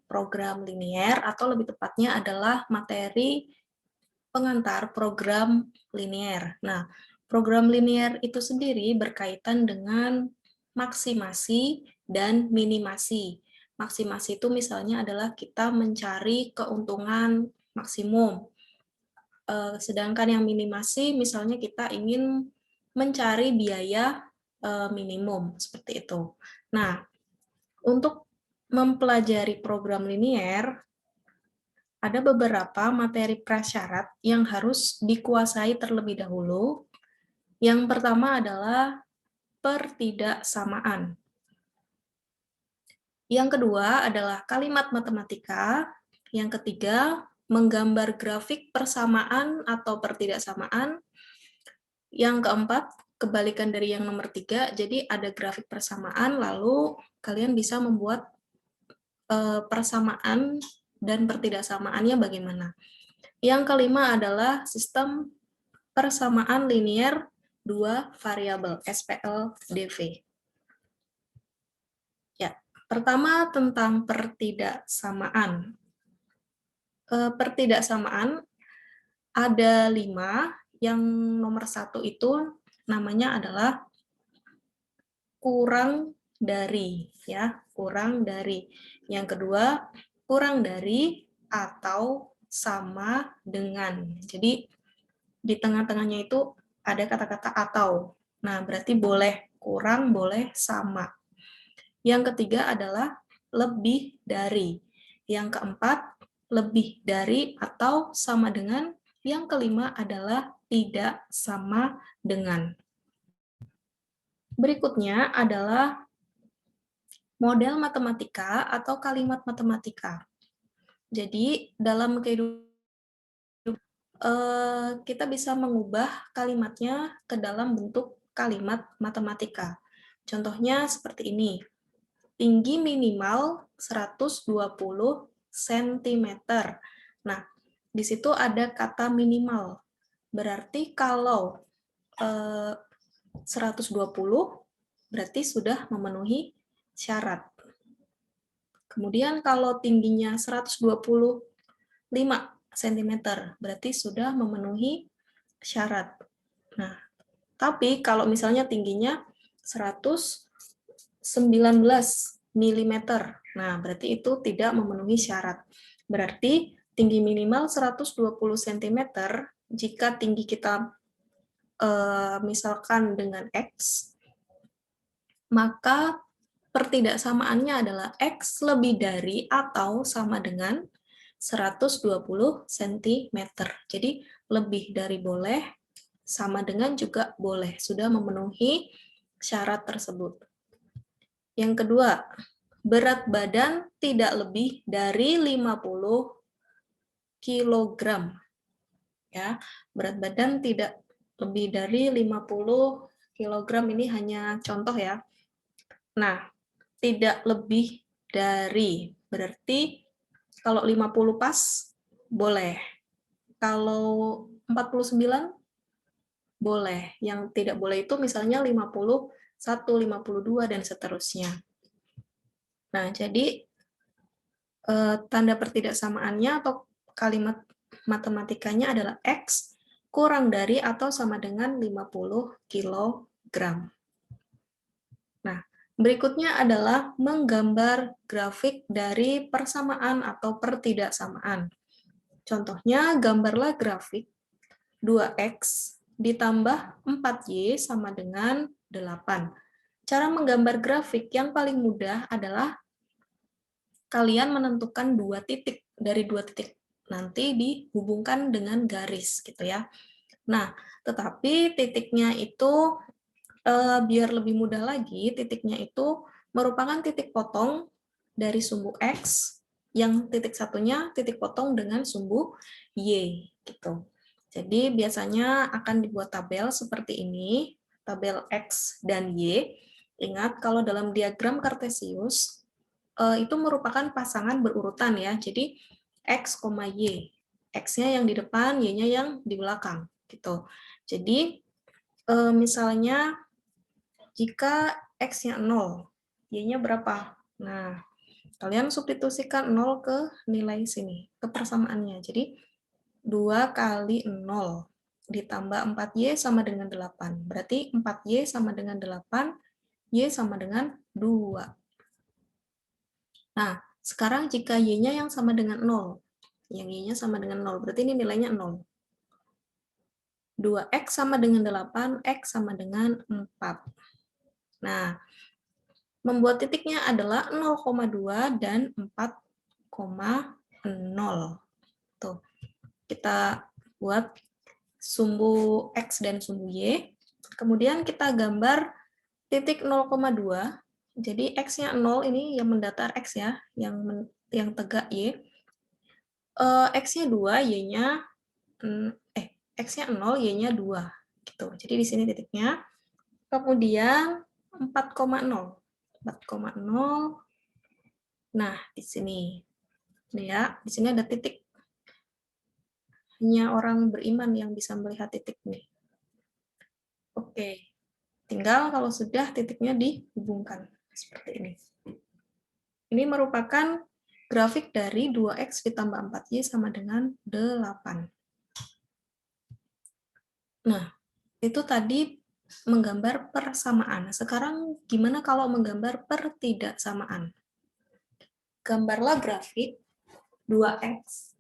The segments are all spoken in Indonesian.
program linier, atau lebih tepatnya adalah materi pengantar program linier. Nah, program linier itu sendiri berkaitan dengan maksimasi dan minimasi. Maksimasi itu misalnya adalah kita mencari keuntungan maksimum. Sedangkan yang minimasi misalnya kita ingin mencari biaya minimum, seperti itu. Nah, untuk mempelajari program linier, ada beberapa materi prasyarat yang harus dikuasai terlebih dahulu. Yang pertama adalah pertidaksamaan. Yang kedua adalah kalimat matematika. Yang ketiga, menggambar grafik persamaan atau pertidaksamaan. Yang keempat, kebalikan dari yang nomor 3, jadi ada grafik persamaan, lalu kalian bisa membuat persamaan dan pertidaksamaannya bagaimana. Yang kelima adalah sistem persamaan linier dua variabel, SPLDV. Ya, pertama tentang pertidaksamaan. Pertidaksamaan ada 5, yang nomor 1 itu namanya adalah kurang dari, ya, kurang dari. Yang kedua, kurang dari atau sama dengan. Jadi di tengah-tengahnya itu ada kata-kata atau. Nah, berarti boleh kurang, boleh sama. Yang ketiga adalah lebih dari. Yang keempat, lebih dari atau sama dengan. Yang kelima adalah tidak sama dengan. Berikutnya adalah model matematika atau kalimat matematika. Jadi, dalam kehidupan kita bisa mengubah kalimatnya ke dalam bentuk kalimat matematika. Contohnya seperti ini. Tinggi minimal 120 cm. Nah, di situ ada kata minimal. Berarti kalau 120 berarti sudah memenuhi syarat. Kemudian kalau tingginya 125 cm, berarti sudah memenuhi syarat. Nah, tapi kalau misalnya tingginya 119 mm, nah berarti itu tidak memenuhi syarat. Berarti tinggi minimal 120 cm, jika tinggi kita misalkan dengan X, maka pertidaksamaannya adalah X lebih dari atau sama dengan 120 cm. Jadi lebih dari boleh, sama dengan juga boleh, sudah memenuhi syarat tersebut. Yang kedua, berat badan tidak lebih dari 50 kg. Ya, berat badan tidak lebih dari 50 kg, ini hanya contoh ya. Nah, tidak lebih dari, berarti kalau 50 pas, boleh. Kalau 49, boleh. Yang tidak boleh itu misalnya 51, 52, dan seterusnya. Nah, jadi tanda pertidaksamaannya atau kalimat matematikanya adalah X kurang dari atau sama dengan 50 kg. Nah, berikutnya adalah menggambar grafik dari persamaan atau pertidaksamaan. Contohnya, gambarlah grafik 2X ditambah 4Y sama dengan 8. Cara menggambar grafik yang paling mudah adalah kalian menentukan 2 titik. Dari 2 titik nanti dihubungkan dengan garis, gitu ya. Nah, tetapi titiknya itu biar lebih mudah lagi, titiknya itu merupakan titik potong dari sumbu X, yang titik satunya titik potong dengan sumbu Y, gitu. Jadi biasanya akan dibuat tabel seperti ini, tabel X dan Y. Ingat, kalau dalam diagram Kartesius, itu merupakan pasangan berurutan ya, jadi X, Y. X-nya yang di depan, Y-nya yang di belakang, gitu. Jadi, misalnya, jika X-nya 0, Y-nya berapa? Nah, Kalian substitusikan 0 ke nilai sini, ke persamaannya. Jadi 2 kali 0 ditambah 4Y sama dengan 8. Berarti 4Y sama dengan 8, Y sama dengan 2. Nah, sekarang jika Y-nya yang sama dengan 0, yang Y-nya sama dengan 0, berarti ini nilainya 0. 2X sama dengan 8, X sama dengan 4. Nah, membuat titiknya adalah 0,2 dan 4,0. Tuh, kita buat sumbu X dan sumbu Y. Kemudian kita gambar titik 0,2. Jadi X-nya 0 ini yang mendatar X ya, yang tegak Y. X-nya 2, Y-nya X-nya 0, Y-nya 2. Gitu. Jadi di sini titiknya. Kemudian 4,0. 4,0. Nah, di sini. Ini ya, di sini ada titik. Hanya orang beriman yang bisa melihat titik nih. Oke. Tinggal kalau sudah titiknya dihubungkan. Seperti ini. Ini merupakan grafik dari 2X ditambah 4Y sama dengan 8. Nah, itu tadi menggambar persamaan. Sekarang gimana kalau menggambar pertidaksamaan? Gambarlah grafik 2X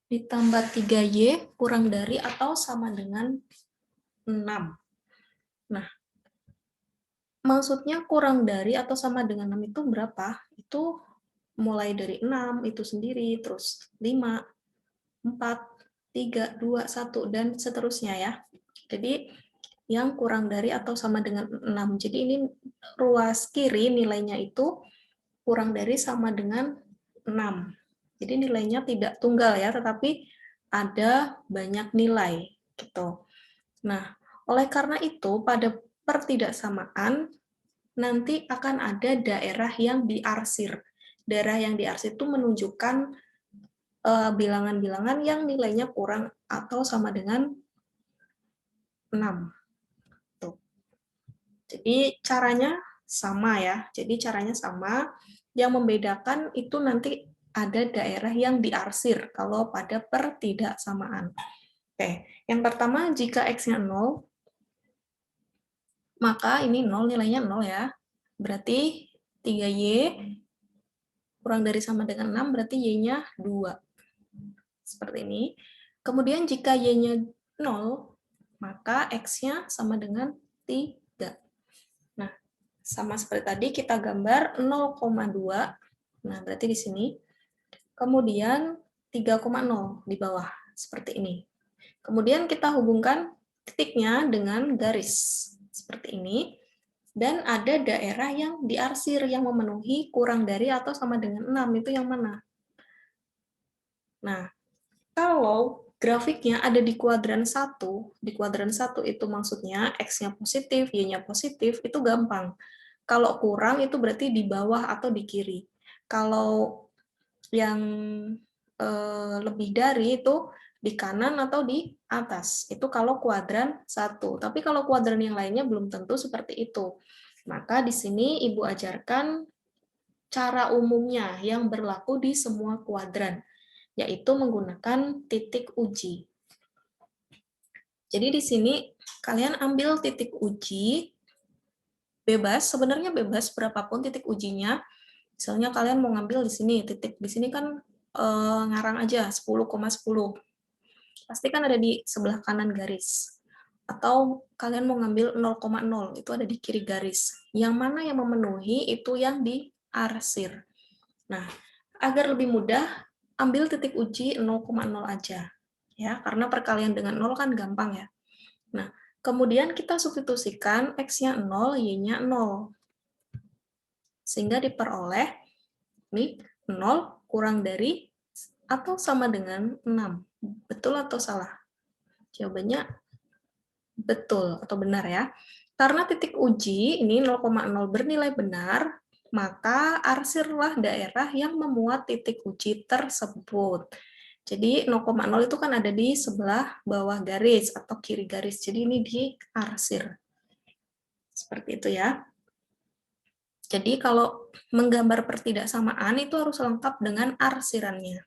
ditambah 3Y kurang dari atau sama dengan 6. Nah, maksudnya kurang dari atau sama dengan 6 itu berapa? Itu mulai dari 6 itu sendiri, terus 5, 4, 3, 2, 1, dan seterusnya ya. Jadi yang kurang dari atau sama dengan 6. Jadi ini ruas kiri nilainya itu kurang dari sama dengan 6. Jadi nilainya tidak tunggal ya, tetapi ada banyak nilai gitu. Nah, oleh karena itu pada pertidaksamaan nanti akan ada daerah yang diarsir. Daerah yang diarsir itu menunjukkan bilangan-bilangan yang nilainya kurang atau sama dengan 6. Tuh. Jadi caranya sama ya. Jadi caranya sama. Yang membedakan itu nanti ada daerah yang diarsir kalau pada pertidaksamaan. Oke, yang pertama jika X-nya 0, maka ini 0 nilainya 0 ya. Berarti 3Y kurang dari sama dengan 6, berarti Y-nya 2. Seperti ini. Kemudian jika Y-nya 0, maka X-nya sama dengan 3. Nah, sama seperti tadi kita gambar 0,2. Nah, berarti di sini. Kemudian 3,0 di bawah, seperti ini. Kemudian kita hubungkan titiknya dengan garis, seperti ini. Dan ada daerah yang diarsir yang memenuhi kurang dari atau sama dengan 6, itu yang mana? Nah, kalau grafiknya ada di kuadran 1 itu maksudnya X-nya positif, Y-nya positif, itu gampang. Kalau kurang itu berarti di bawah atau di kiri. Kalau yang lebih dari itu di kanan atau di atas. Itu kalau kuadran 1. Tapi kalau kuadran yang lainnya belum tentu seperti itu. Maka di sini Ibu ajarkan cara umumnya yang berlaku di semua kuadran, yaitu menggunakan titik uji. Jadi di sini kalian ambil titik uji, bebas, sebenarnya bebas berapapun titik ujinya. Misalnya kalian mau ngambil di sini, titik di sini kan ngarang aja 10,10. Pasti kan ada di sebelah kanan garis. Atau kalian mau ngambil 0,0, itu ada di kiri garis. Yang mana yang memenuhi itu yang diarsir. Nah, agar lebih mudah, ambil titik uji 0,0 aja. Ya, karena perkalian dengan 0 kan gampang ya. Nah, kemudian kita substitusikan X-nya 0, Y-nya 0. Sehingga diperoleh nih 0 kurang dari atau sama dengan 6. Betul atau salah? Jawabannya betul atau benar ya. Karena titik uji ini 0,0 bernilai benar, maka arsirlah daerah yang memuat titik uji tersebut. Jadi 0,0 itu kan ada di sebelah bawah garis atau kiri garis. Jadi ini diarsir. Seperti itu ya. Jadi kalau menggambar pertidaksamaan itu harus lengkap dengan arsirannya.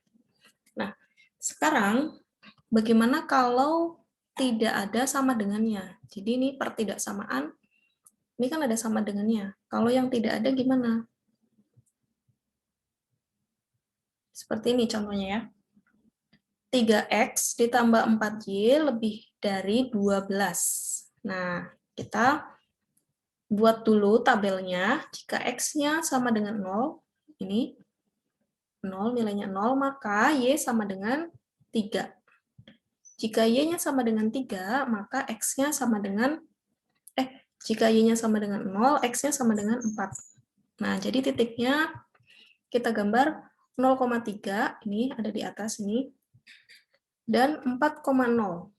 Nah, sekarang bagaimana kalau tidak ada sama dengannya? Jadi ini pertidaksamaan, ini kan ada sama dengannya. Kalau yang tidak ada gimana? Seperti ini contohnya ya. 3x ditambah 4y lebih dari 12. Nah, kita buat dulu tabelnya. Jika x-nya sama dengan 0, ini 0, nilainya 0, maka y sama dengan 3. Jika y-nya sama dengan 3, maka x-nya sama dengan, jika y-nya sama dengan 0, x-nya sama dengan 4. Nah, jadi titiknya kita gambar 0,3, ini ada di atas ini, dan 4,0.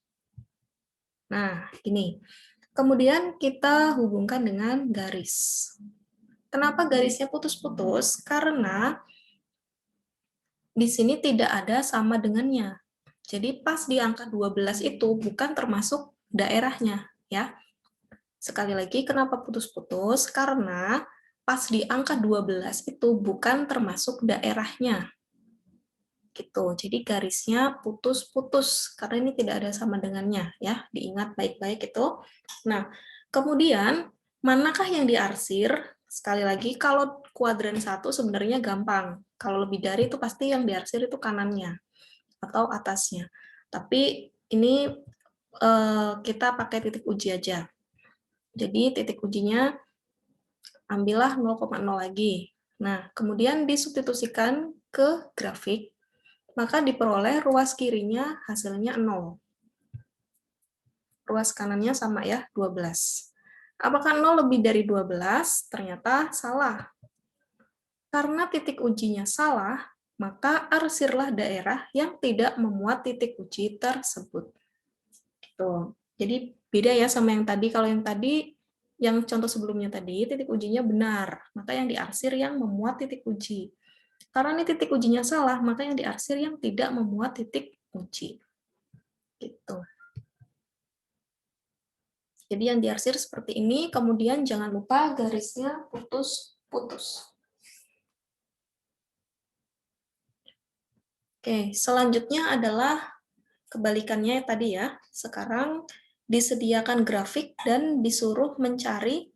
Nah, ini. Kemudian kita hubungkan dengan garis. Kenapa garisnya putus-putus? Karena di sini tidak ada sama dengannya. Jadi pas di angka 12 itu bukan termasuk daerahnya, ya. Sekali lagi, kenapa putus-putus? Karena pas di angka 12 itu bukan termasuk daerahnya. Gitu. Jadi garisnya putus-putus karena ini tidak ada sama dengannya, ya. Diingat baik-baik itu. Nah, kemudian manakah yang diarsir? Sekali lagi, kalau kuadran 1 sebenarnya gampang. Kalau lebih dari itu pasti yang diarsir itu kanannya atau atasnya. Tapi ini kita pakai titik uji aja. Jadi titik ujinya ambillah 0,0 lagi. Nah, kemudian disubstitusikan ke grafik, maka diperoleh ruas kirinya hasilnya 0. Ruas kanannya sama ya, 12. Apakah 0 lebih dari 12? Ternyata salah. Karena titik ujinya salah, maka arsirlah daerah yang tidak memuat titik uji tersebut. Gitu. Jadi beda ya sama yang tadi. Kalau yang tadi, yang contoh sebelumnya tadi, titik ujinya benar. Maka yang diarsir yang memuat titik uji. Karena ini titik ujinya salah, maka yang diarsir yang tidak memuat titik uji. Gitu. Jadi yang diarsir seperti ini, kemudian jangan lupa garisnya putus-putus. Oke, selanjutnya adalah kebalikannya tadi ya. Sekarang disediakan grafik dan disuruh mencari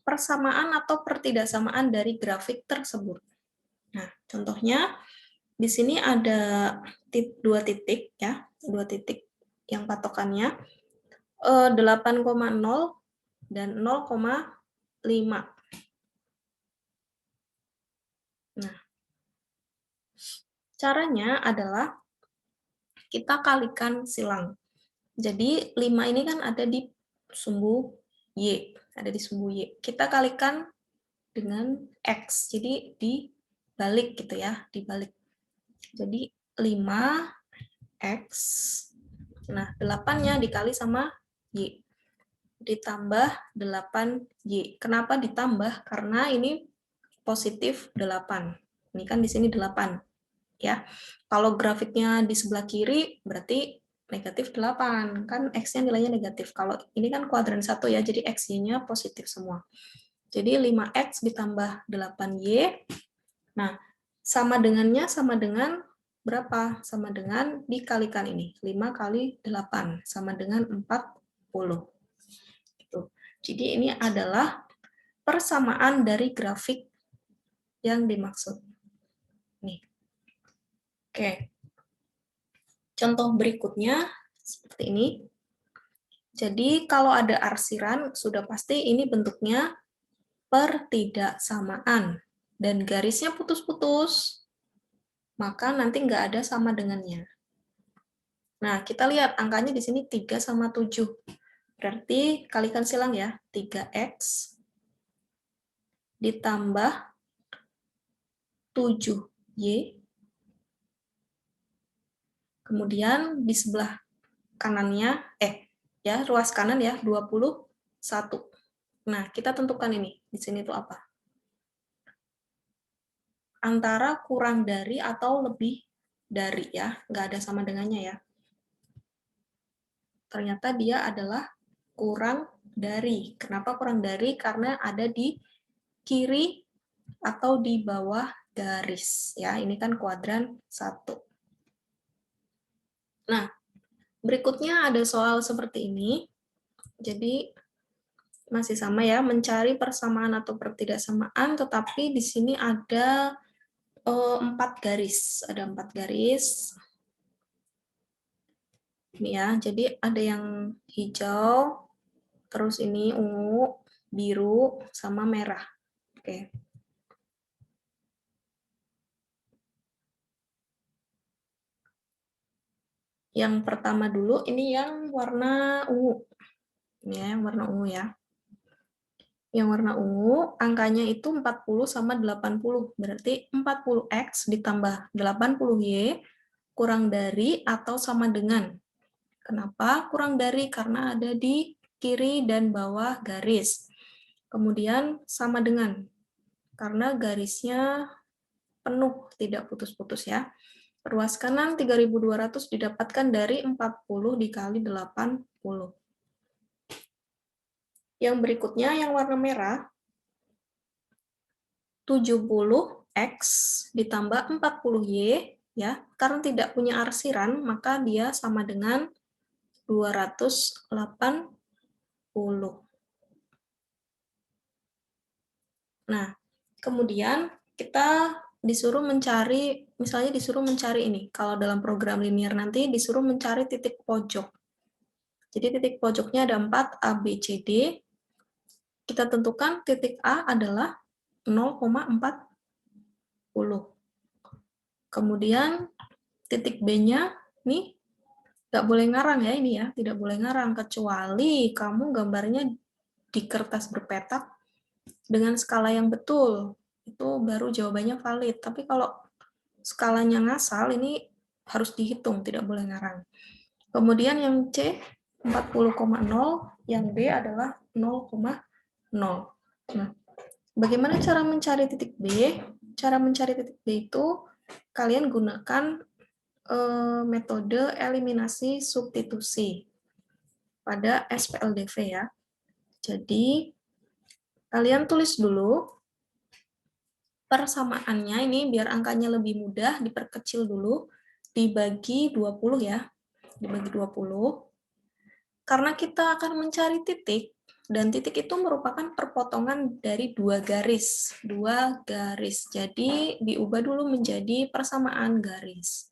persamaan atau pertidaksamaan dari grafik tersebut. Nah, contohnya di sini ada dua titik ya, dua titik yang patokannya 8,0 dan 0,5. Nah, caranya adalah kita kalikan silang. Jadi 5 ini kan ada di sumbu Y, ada di sumbu Y. Kita kalikan dengan X, jadi dibalik gitu ya, dibalik. Jadi 5X, nah 8-nya dikali sama Y, ditambah 8Y. Kenapa ditambah? Karena ini positif 8. Ini kan di sini 8. Ya, kalau grafiknya di sebelah kiri berarti negatif 8, kan X-nya nilainya negatif. Kalau ini kan kuadran 1 ya, jadi X-Y-nya positif semua. Jadi 5X ditambah 8Y, nah sama dengannya sama dengan berapa? Sama dengan dikalikan ini, 5 kali 8, sama dengan 40. Gitu. Jadi ini adalah persamaan dari grafik yang dimaksud. Nih. Oke. Contoh berikutnya seperti ini. Jadi kalau ada arsiran, sudah pasti ini bentuknya pertidaksamaan. Dan garisnya putus-putus, maka nanti nggak ada sama dengannya. Nah, kita lihat angkanya di sini 3 sama 7. Berarti kalikan silang ya, 3X ditambah 7Y. Kemudian di sebelah kanannya, ya ruas kanan ya, 21. Nah, kita tentukan ini. Di sini itu apa? Antara kurang dari atau lebih dari ya. Nggak ada sama dengannya ya. Ternyata dia adalah kurang dari. Kenapa kurang dari? Karena ada di kiri atau di bawah garis. Ya, ini kan kuadran 1. Nah, berikutnya ada soal seperti ini. Jadi, masih sama ya, mencari persamaan atau pertidaksamaan, tetapi di sini ada 4 garis. Ada 4 garis. Ini ya, jadi ada yang hijau, terus ini ungu, biru, sama merah. Oke. Yang pertama dulu, ini yang warna ungu. Ini ya, yang warna ungu ya. Yang warna ungu, angkanya itu 40 sama 80. Berarti 40X ditambah 80Y kurang dari atau sama dengan. Kenapa kurang dari? Karena ada di kiri dan bawah garis. Kemudian sama dengan, karena garisnya penuh, tidak putus-putus ya. Ruas kanan 3200 didapatkan dari 40 dikali 80. Yang berikutnya, yang warna merah, 70X ditambah 40Y, ya, karena tidak punya arsiran, maka dia sama dengan 280. Nah, kemudian kita disuruh mencari, misalnya disuruh mencari ini, kalau dalam program linear nanti disuruh mencari titik pojok. Jadi titik pojoknya ada 4, A, B, C, D. Kita tentukan titik A adalah 0,40. Kemudian titik B-nya, nih, nggak boleh ngarang ya ini ya, tidak boleh ngarang, kecuali kamu gambarnya di kertas berpetak dengan skala yang betul. Itu baru jawabannya valid. Tapi kalau skalanya ngasal, ini harus dihitung, tidak boleh ngarang. Kemudian yang C, 40,0, yang D adalah 0,0. Nah, bagaimana cara mencari titik B? Cara mencari titik B itu, kalian gunakan metode eliminasi substitusi pada SPLDV ya. Jadi, kalian tulis dulu persamaannya, ini biar angkanya lebih mudah, diperkecil dulu, dibagi 20 ya, dibagi 20. Karena kita akan mencari titik, dan titik itu merupakan perpotongan dari 2 garis. 2 garis, jadi diubah dulu menjadi persamaan garis.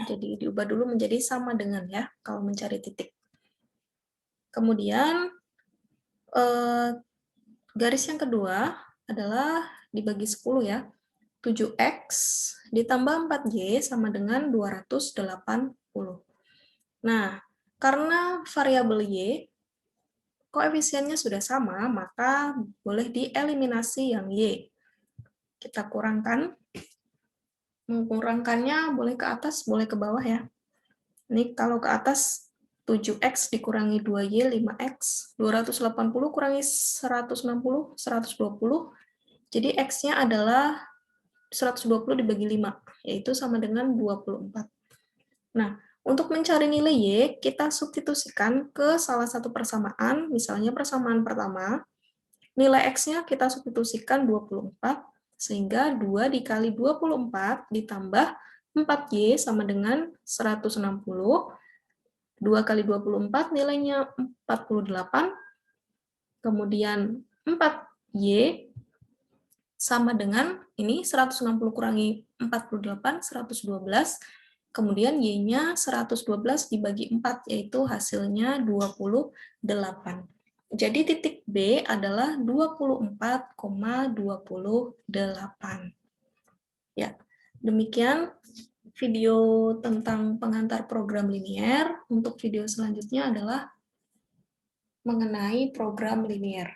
Jadi diubah dulu menjadi sama dengan ya, kalau mencari titik. Kemudian, garis yang kedua adalah dibagi 10 ya. 7X ditambah 4Y sama dengan 280. Nah, karena variabel Y, koefisiennya sudah sama, maka boleh dieliminasi yang Y. Kita kurangkan. Mengkurangkannya boleh ke atas, boleh ke bawah ya. Ini kalau ke atas, 7X dikurangi 2Y, 5X. 280 kurangi 160, 120. Jadi X-nya adalah 120 dibagi 5, yaitu sama dengan 24. Nah, untuk mencari nilai Y, kita substitusikan ke salah satu persamaan, misalnya persamaan pertama, nilai X-nya kita substitusikan 24, sehingga 2 dikali 24 ditambah 4Y sama dengan 160, 2 kali 24 nilainya 48, kemudian 4Y sama dengan ini 160 kurangi 48, 112, kemudian Y-nya 112 dibagi 4, yaitu hasilnya 28. Jadi titik B adalah 24,28. Ya, demikian video tentang pengantar program linear. Untuk video selanjutnya adalah mengenai program linear.